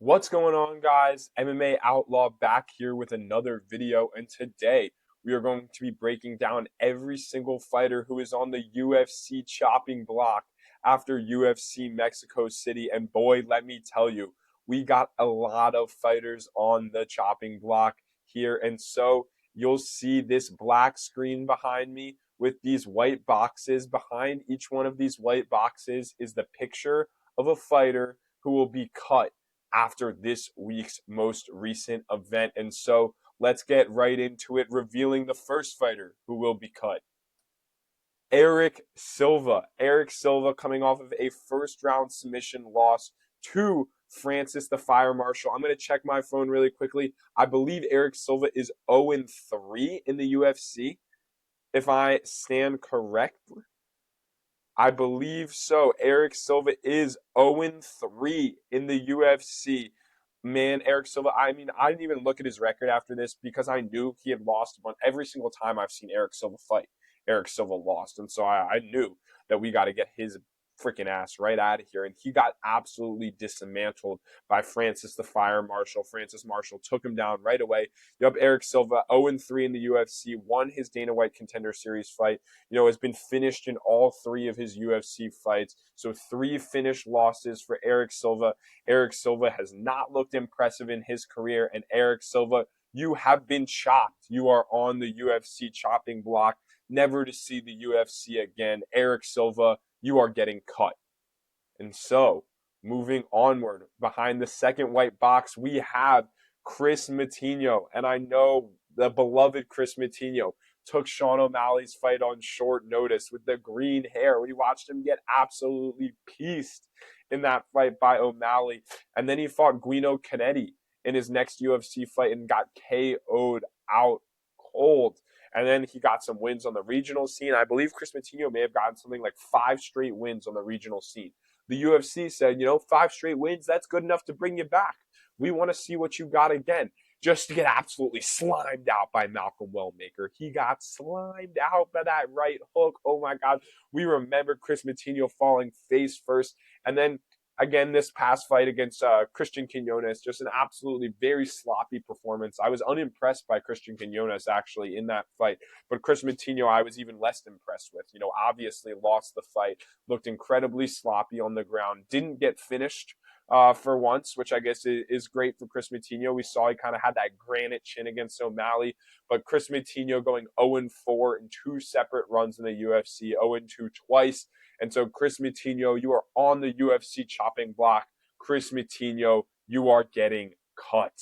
What's going on, guys? MMA Outlaw back here with another video, and today we are going to be breaking down every single fighter who is on the UFC chopping block after UFC Mexico City. And boy, let me tell you, we got a lot of fighters on the chopping block here. And so you'll see this black screen behind me with these white boxes. Behind each one of these white boxes is the picture of a fighter who will be cut after this week's most recent event. And so let's get right into it, revealing the first fighter who will be cut. Eric Silva. Eric Silva coming off of a first round submission loss to Francis the Fire Marshal. I'm going to check my phone really quickly. I believe Eric Silva is 0-3 in the UFC, if I stand correct. I believe so. Eric Silva is 0-3 in the UFC. Man, Eric Silva, I didn't even look at his record after this because I knew he had lost every single time I've seen Eric Silva fight. Eric Silva lost. And so I knew that we got to get his freaking ass right out of here. And he got absolutely dismantled by Francis the Fire Marshal. Francis Marshall took him down right away. Yup, Eric Silva, 0-3 in the UFC, won his Dana White Contender Series fight. Has been finished in all three of his UFC fights. So 3 finished losses for Eric Silva. Eric Silva has not looked impressive in his career. And Eric Silva, you have been chopped. You are on the UFC chopping block, never to see the UFC again. Eric Silva, you are getting cut. And so, moving onward, behind the second white box, we have Chris Matinho. And I know the beloved Chris Matinho took Sean O'Malley's fight on short notice with the green hair. We watched him get absolutely pieced in that fight by O'Malley. And then he fought Guino Canetti in his next UFC fight and got KO'd out cold. And then he got some wins on the regional scene. I believe Chris Matinho may have gotten something like 5 straight wins on the regional scene. The UFC said, 5 straight wins, that's good enough to bring you back. We want to see what you got again. Just to get absolutely slimed out by Malcolm Wellmaker. He got slimed out by that right hook. Oh my God. We remember Chris Matinho falling face first. And then again, this past fight against Christian Quinones, just an absolutely very sloppy performance. I was unimpressed by Christian Quinones actually in that fight, but Chris Matinho I was even less impressed with. Obviously lost the fight, looked incredibly sloppy on the ground, didn't get finished for once, which I guess is great for Chris Matinho. We saw he kind of had that granite chin against O'Malley, but Chris Matinho going 0-4 in 2 separate runs in the UFC, 0-2 twice. And so, Chris Matinho, you are on the UFC chopping block. Chris Matinho, you are getting cut.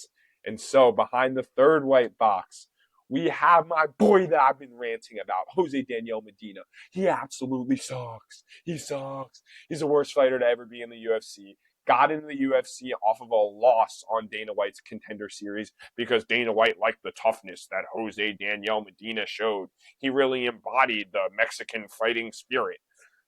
And so, behind the third white box, we have my boy that I've been ranting about, Jose Daniel Medina. He absolutely sucks. He sucks. He's the worst fighter to ever be in the UFC. Got into the UFC off of a loss on Dana White's Contender Series because Dana White liked the toughness that Jose Daniel Medina showed. He really embodied the Mexican fighting spirit.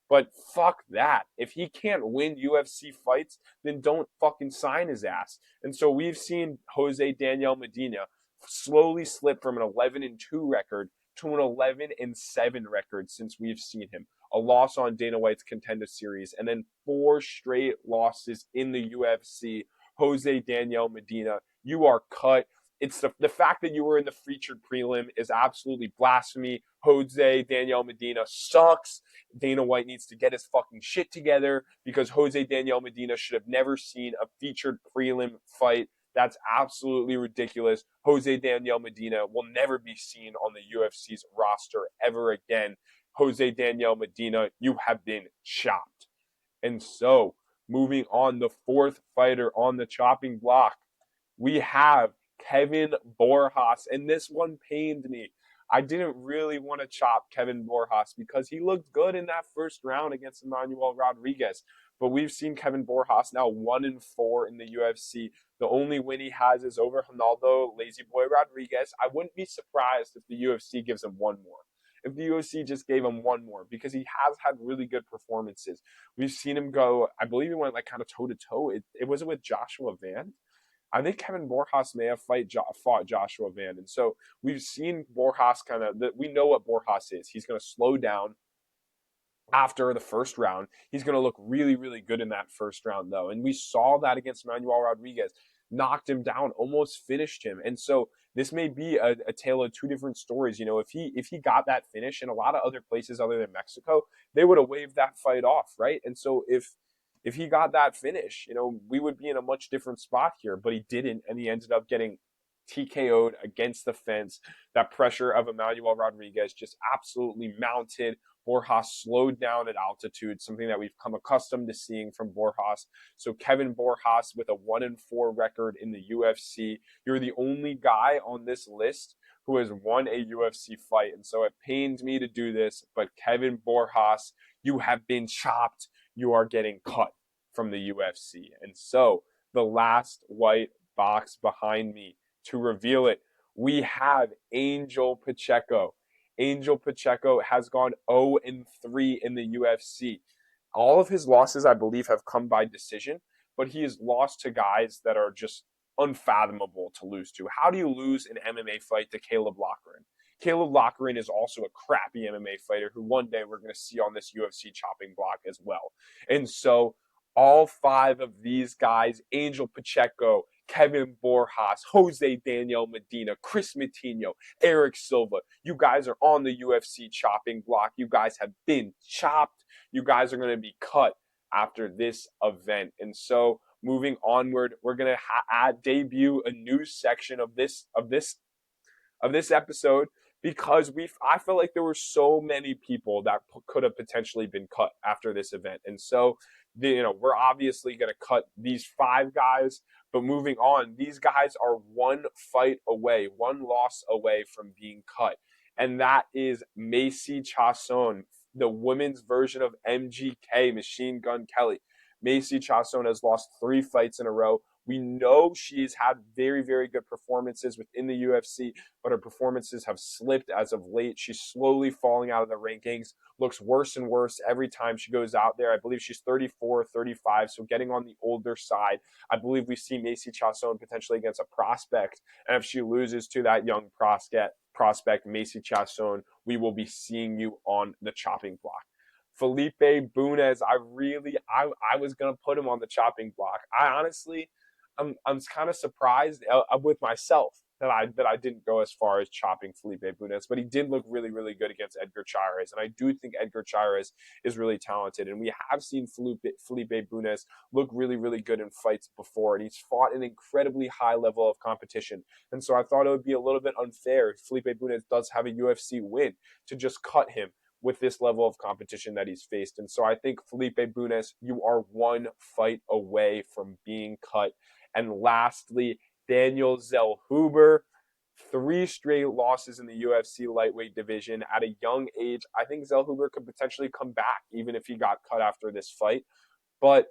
But fuck that. If he can't win UFC fights, then don't fucking sign his ass. And so we've seen Jose Daniel Medina slowly slip from an 11-2 record to an 11-7 record since we've seen him. A loss on Dana White's Contender Series, and then 4 straight losses in the UFC. Jose Daniel Medina, you are cut. It's the fact that you were in the featured prelim is absolutely blasphemy. Jose Daniel Medina sucks. Dana White needs to get his fucking shit together because Jose Daniel Medina should have never seen a featured prelim fight. That's absolutely ridiculous. Jose Daniel Medina will never be seen on the UFC's roster ever again. Jose Daniel Medina, you have been chopped. And so, moving on, the fourth fighter on the chopping block, we have Kevin Borjas. And this one pained me. I didn't really want to chop Kevin Borjas because he looked good in that first round against Emmanuel Rodriguez. But we've seen Kevin Borjas now 1-4 in the UFC. The only win he has is over Ronaldo Lazy Boy Rodriguez. I wouldn't be surprised if the UFC gives him one more. If the UFC just gave him one more, because he has had really good performances. We've seen him go, I believe he went like kind of toe to toe. It was with Joshua Van. I think Kevin Borjas may have fought Joshua Van. And so we've seen Borjas we know what Borjas is. He's going to slow down. after the first round. He's going to look really, really good in that first round, though. And we saw that against Manuel Rodriguez. Knocked him down, almost finished him. And so this may be a tale of two different stories. You know, if he got that finish in a lot of other places other than Mexico, they would have waved that fight off, right? And so if he got that finish, you know, we would be in a much different spot here, but he didn't, and he ended up getting TKO'd against the fence. That pressure of Emmanuel Rodriguez just absolutely mounted. Borjas slowed down at altitude, something that we've come accustomed to seeing from Borjas. So Kevin Borjas with a 1-4 record in the UFC. You're the only guy on this list who has won a UFC fight. And so it pains me to do this, but Kevin Borjas, you have been chopped. You are getting cut from the UFC. And so the last white box behind me to reveal it, we have Angel Pacheco. Angel Pacheco has gone 0-3 in the UFC. All of his losses, I believe, have come by decision, but he has lost to guys that are just unfathomable to lose to. How do you lose an MMA fight to Caleb Loughran? Caleb Loughran is also a crappy MMA fighter who one day we're going to see on this UFC chopping block as well. And so all five of these guys, Angel Pacheco, Kevin Borjas, Jose Daniel Medina, Chris Matinho, Eric Silva, you guys are on the UFC chopping block. You guys have been chopped. You guys are going to be cut after this event. And so moving onward, we're going to debut a new section of this episode, because I felt like there were so many people that could have potentially been cut after this event. And so, we're obviously going to cut these five guys, but moving on, these guys are one fight away, one loss away from being cut. And that is Macy Chiasson, the women's version of MGK, Machine Gun Kelly. Macy Chiasson has lost 3 fights in a row. We know she's had very, very good performances within the UFC, but her performances have slipped as of late. She's slowly falling out of the rankings, looks worse and worse every time she goes out there. I believe she's 34, 35, so getting on the older side. I believe we see Macy Chiasson potentially against a prospect, and if she loses to that young prospect, Macy Chiasson, we will be seeing you on the chopping block. Felipe Bunes, I was gonna put him on the chopping block. I'm kind of surprised with myself that I didn't go as far as chopping Felipe Bunes, but he did look really, really good against Edgar Chairez, and I do think Edgar Chairez is really talented, and we have seen Felipe Bunes look really, really good in fights before, and he's fought an incredibly high level of competition, and so I thought it would be a little bit unfair if Felipe Bunes does have a UFC win to just cut him with this level of competition that he's faced. And so I think Felipe Bunes, you are one fight away from being cut. And lastly, Daniel Zellhuber, 3 straight losses in the UFC lightweight division at a young age. I think Zellhuber could potentially come back even if he got cut after this fight. But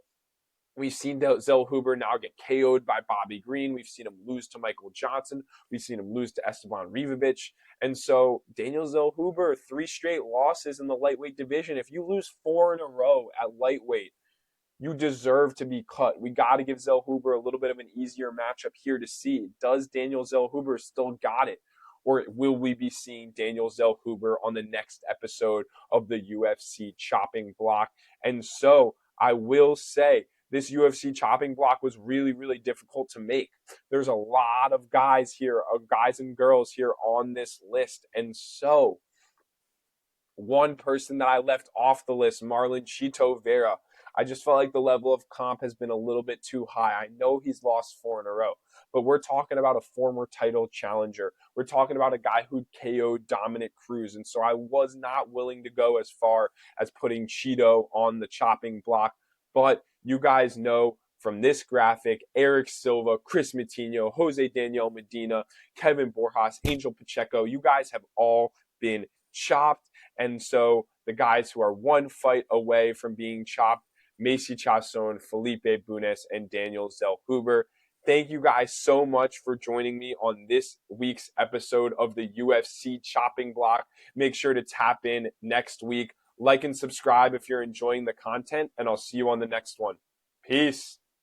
we've seen Zellhuber now get KO'd by Bobby Green. We've seen him lose to Michael Johnson. We've seen him lose to Esteban Rivovic. And so Daniel Zellhuber, 3 straight losses in the lightweight division. If you lose 4 in a row at lightweight, you deserve to be cut. We got to give Zellhuber a little bit of an easier matchup here to see. Does Daniel Zellhuber still got it? Or will we be seeing Daniel Zellhuber on the next episode of the UFC chopping block? And so I will say, this UFC chopping block was really, really difficult to make. There's a lot of guys here, guys and girls here on this list. And so one person that I left off the list, Marlon Chito Vera, I just felt like the level of comp has been a little bit too high. I know he's lost 4 in a row, but we're talking about a former title challenger. We're talking about a guy who KO'd Dominic Cruz. And so I was not willing to go as far as putting Chito on the chopping block. But you guys know from this graphic, Eric Silva, Chris Matinho, Jose Daniel Medina, Kevin Borjas, Angel Pacheco, you guys have all been chopped. And so the guys who are one fight away from being chopped, Macy Chiasson, Felipe Bunes, and Daniel Zellhuber. Thank you guys so much for joining me on this week's episode of the UFC chopping block. Make sure to tap in next week. Like and subscribe if you're enjoying the content, and I'll see you on the next one. Peace.